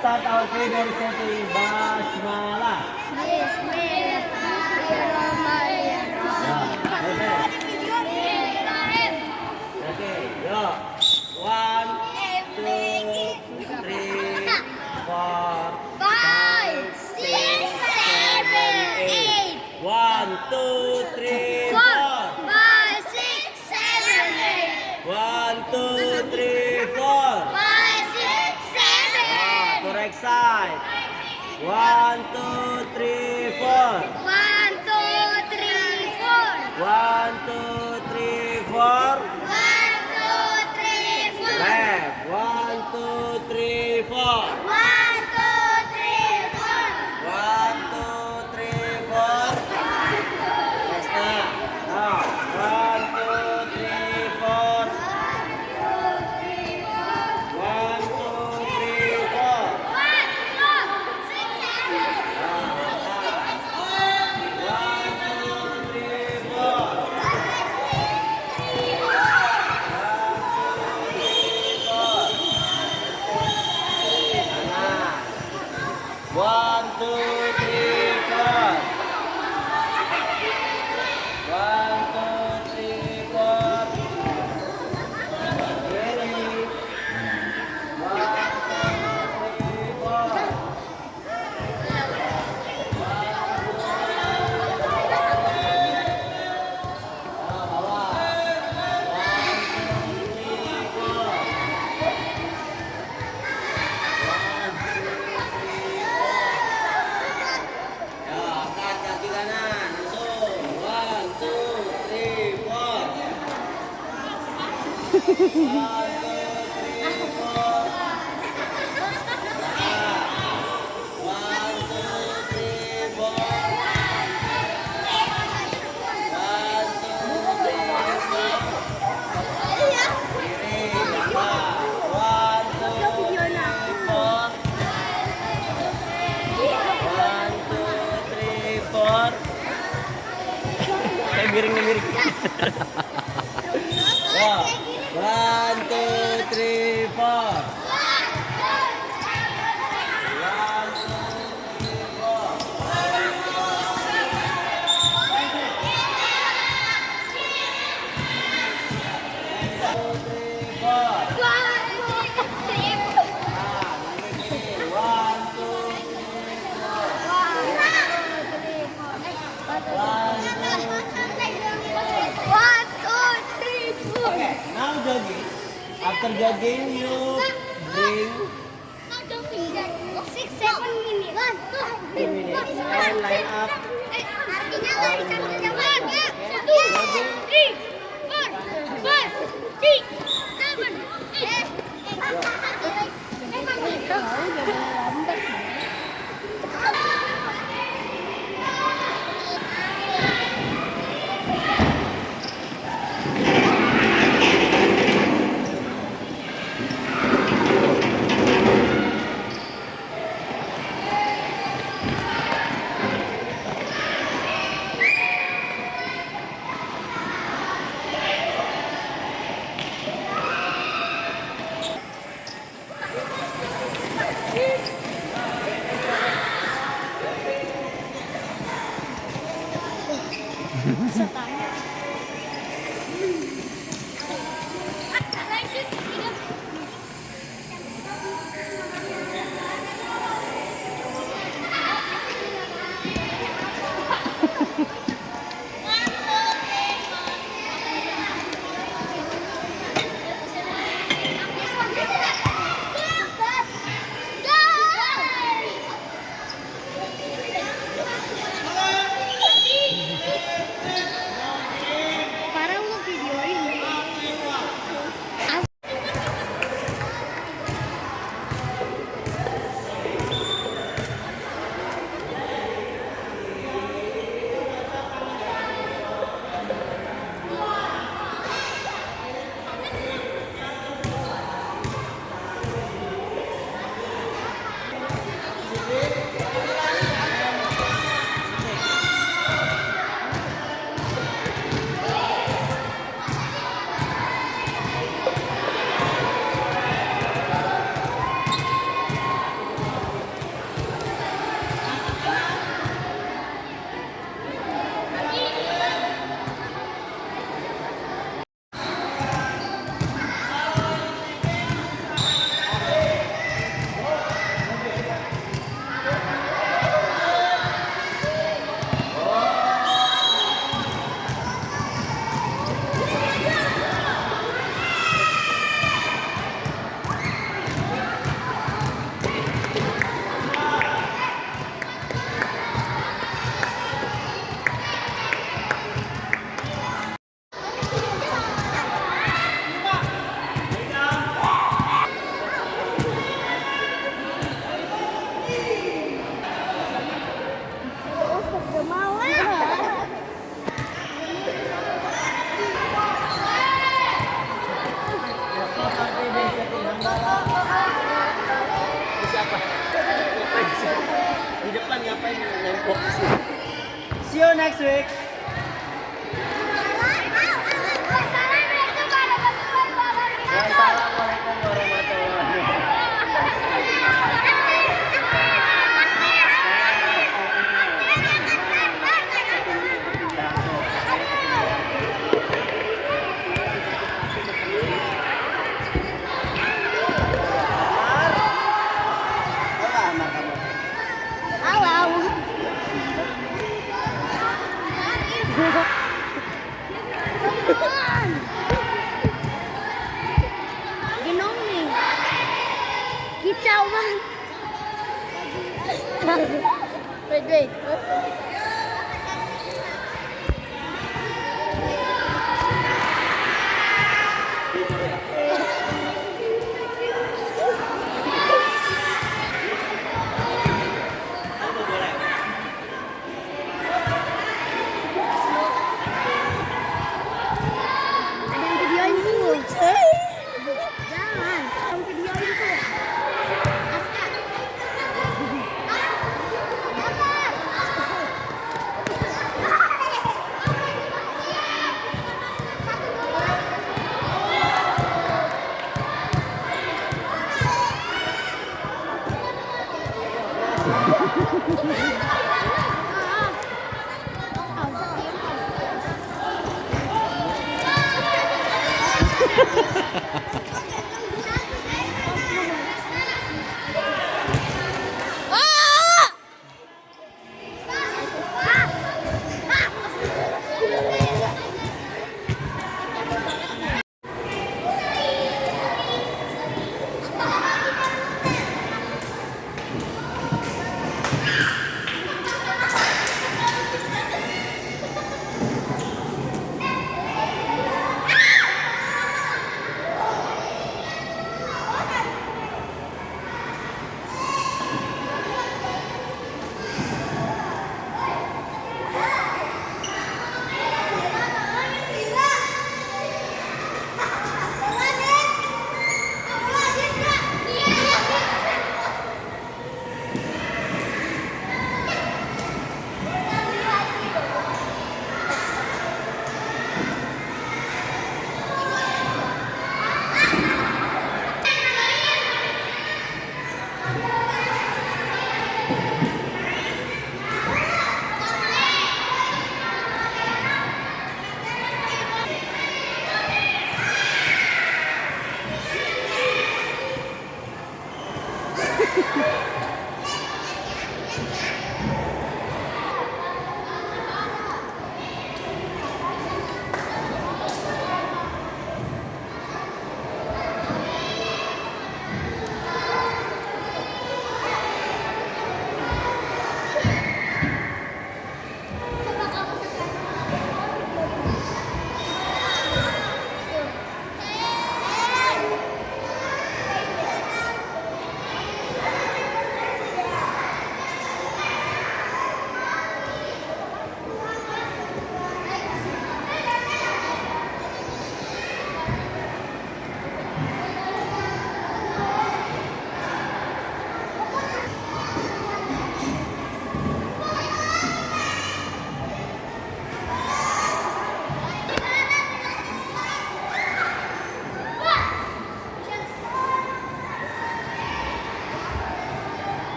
start our prayer setting Basmala. Okay, yo. 1, 2, 3, 4, 5, 6, 7, 8. 1, 2, 3, 4. 1, 2, 3, 4. Correct side. 1, 2, 3, 4. 1, 2, 3, 4. Left. 1, 2, 3, 4. 1, 2, 3, 4. Yes na. Now, 1, 2, 3, 4. 1, 2, 3, 4. 1, 2, 3, 4. 1, 2, 3, 4. Ready? 1, 2, 3, 4. Kaki kanan, langsung. 1, 2, 3, 4. 1, 2, 3, 4. 1, 2, 3, 4. 1, 2, 3, 4. Kiri, bawah. 1, 2, 3, 4. 1, 2, 3, 4. Kayak miring na miring. Yo. 1, 2, 3, 4. 1, 2, 3, 4. 1, 2, 3, 4. Okay, now jogging. After jogging, you bring 2 minutes and line up. pa yung box. See you next week. Assalamualaikum warahmatullahi Ginong ni. Kicau bang. Wait. Ada yang video itu. Jangan. Yang video itu. Aska.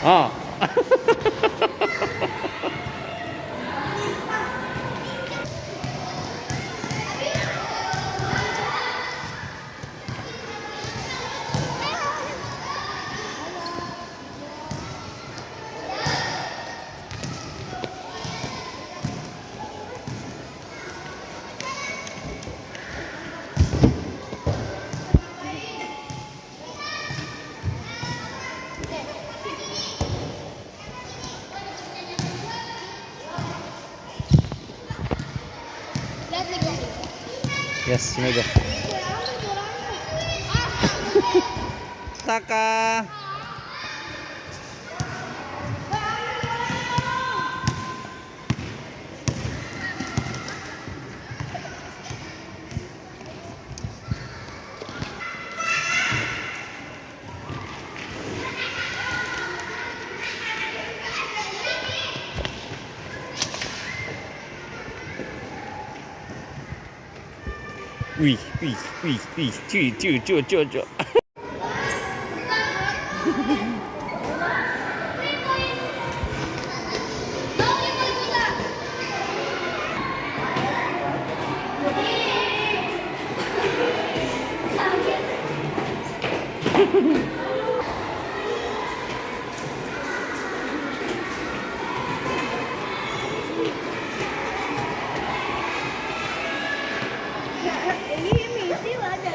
Oh. Yes, you may go. Arsaka. Wih, cuy. Ini misi ada.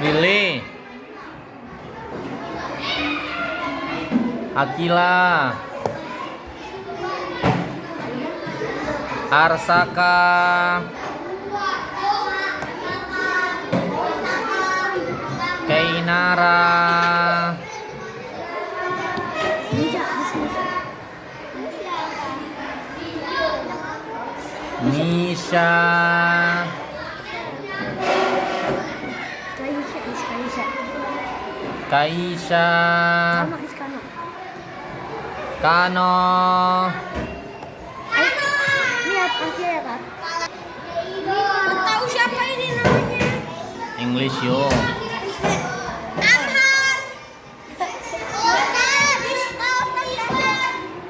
Pilih Akila, Arsaka, Kainara, Nisha, Kaisha, Kano. Ini apa sih ya, Kak? Kau tahu siapa ini namanya? English yo.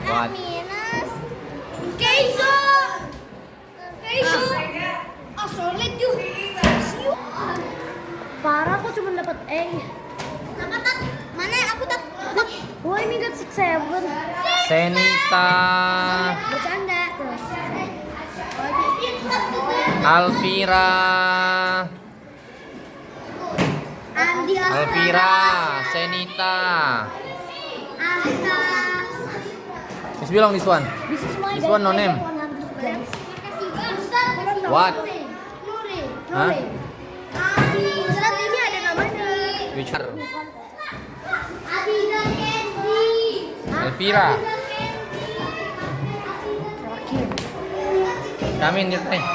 What? Keizo. Oh, solid yuk. Parah, aku cuma dapat E. Mana aku tak? Wah, ini got 6-7. Senita, Bercanda tuh. Alvira, Andi Alvira, Senita. Asta. Just bilang this one. This one no name. What? Hah? Ustaz, ini ada namanya. Which one? Abigail Candy. Alvira. Come in your time.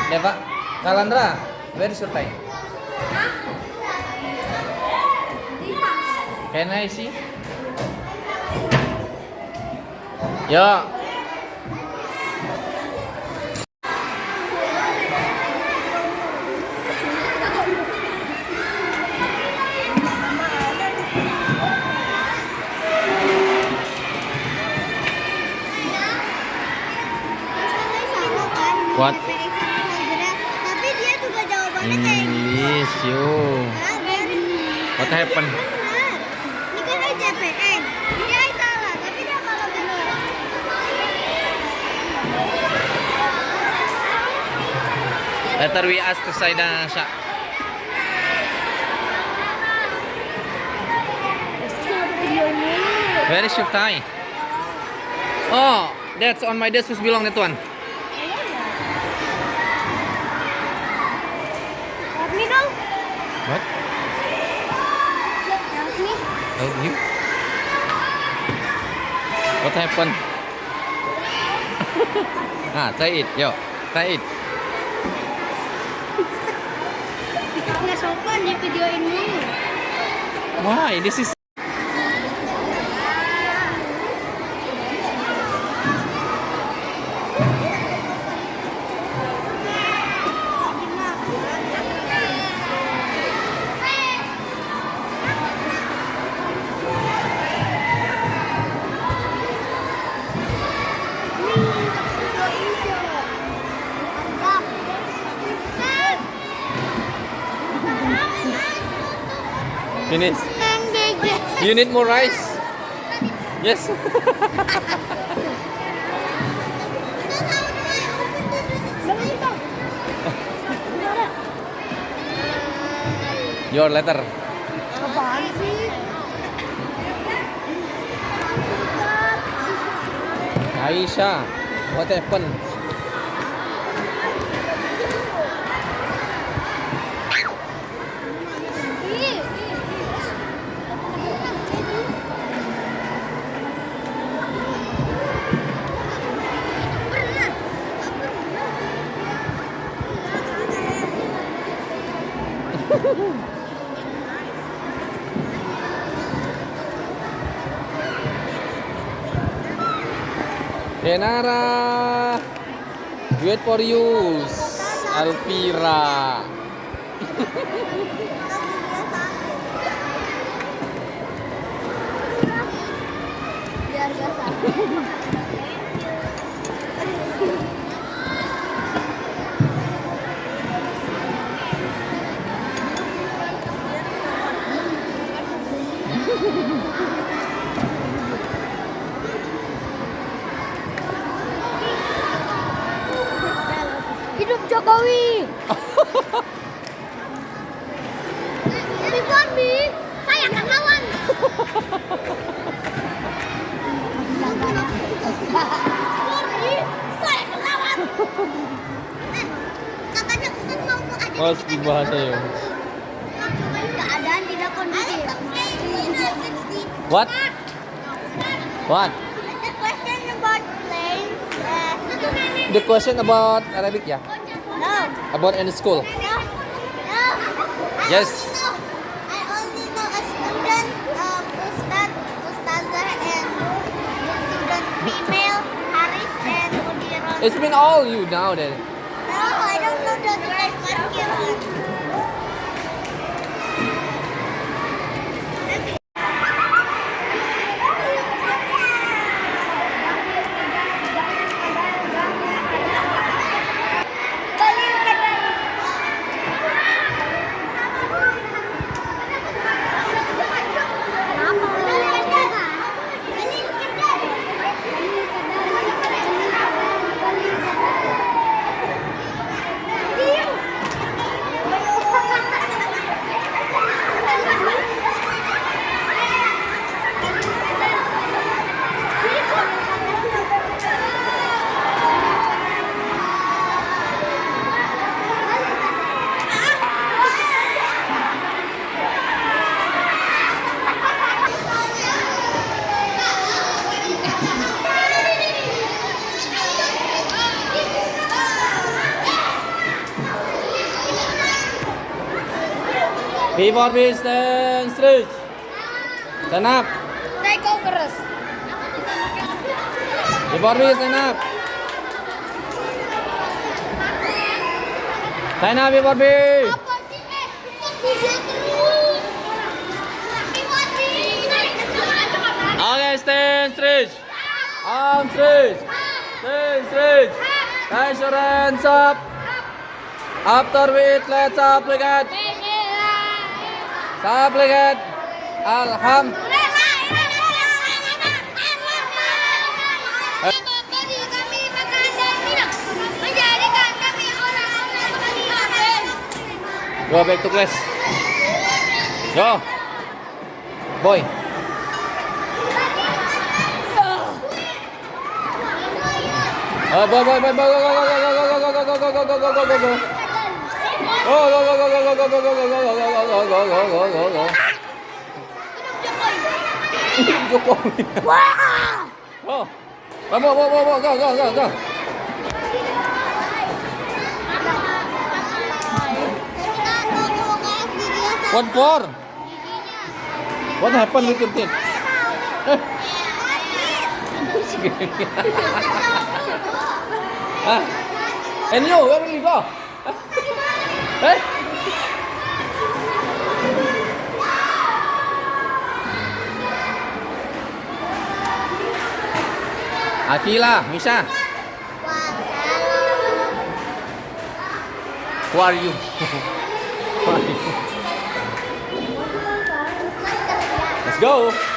Deva, Kalandra, where is your time? Can I see? Yo. What? Tapi dia juga jawabannya kayak English, yo. What happened? benar. Ini kan IJPN. Dia salah, tapi dia malah benar. Later we ask to Saida Sha. Where is your tie? Oh, that's on my desk. Who's belong that one? Help me dong. What? Help me. Help you? What happened? Try it. Yo, try it. Nggak sopan di videoin mulu. Why? This is. Finish. You need more rice? Yes. Your letter. Apaan sih? Aisyah, what happened? Denara, wait for you, Alvira. Biar gak salah. Hidup Jokowi. Rituan Bi, saya akan lawan. Saya akan lawan. Katanya Ustaz mau ajak Mas dibahas ya. keadaan tidak kondusif. What? What? The question about playing. The question about Arabic ya? No. About any school? No. Yes. I only know a student, Ustaz, Ustazah, and the student female, Haris and Mudiron. It's been all you now then. No, I don't know the curriculum. Before we stand straight. Stand up. Take over us. Before we stand up. Stand up before we. Apa sih? Video terus. Okay, stand straight. Arm straight. Stand straight. Raise your hands up. After we eat, let's supplicate. Supplicate. Alhamdulillah. Beri kami makan dan minum, menjadikan kami orang-orang beriman. Go back to class. Go. Boy. Bye, bye, bye, bye, go, go, go, go, go, go, go, go, go, go, go, go, go, go, go. Oh, go, go, go, go, go, go, go, go, go, go, go, go, go, go, go, go. Jokowi. Oh. Vamos, vamos, vamos, go, go, go, go. What for? What happened with your teeth? Ah. And you, where will you go? Eh? Akila, Misha, who are you? Who are you? Let's go.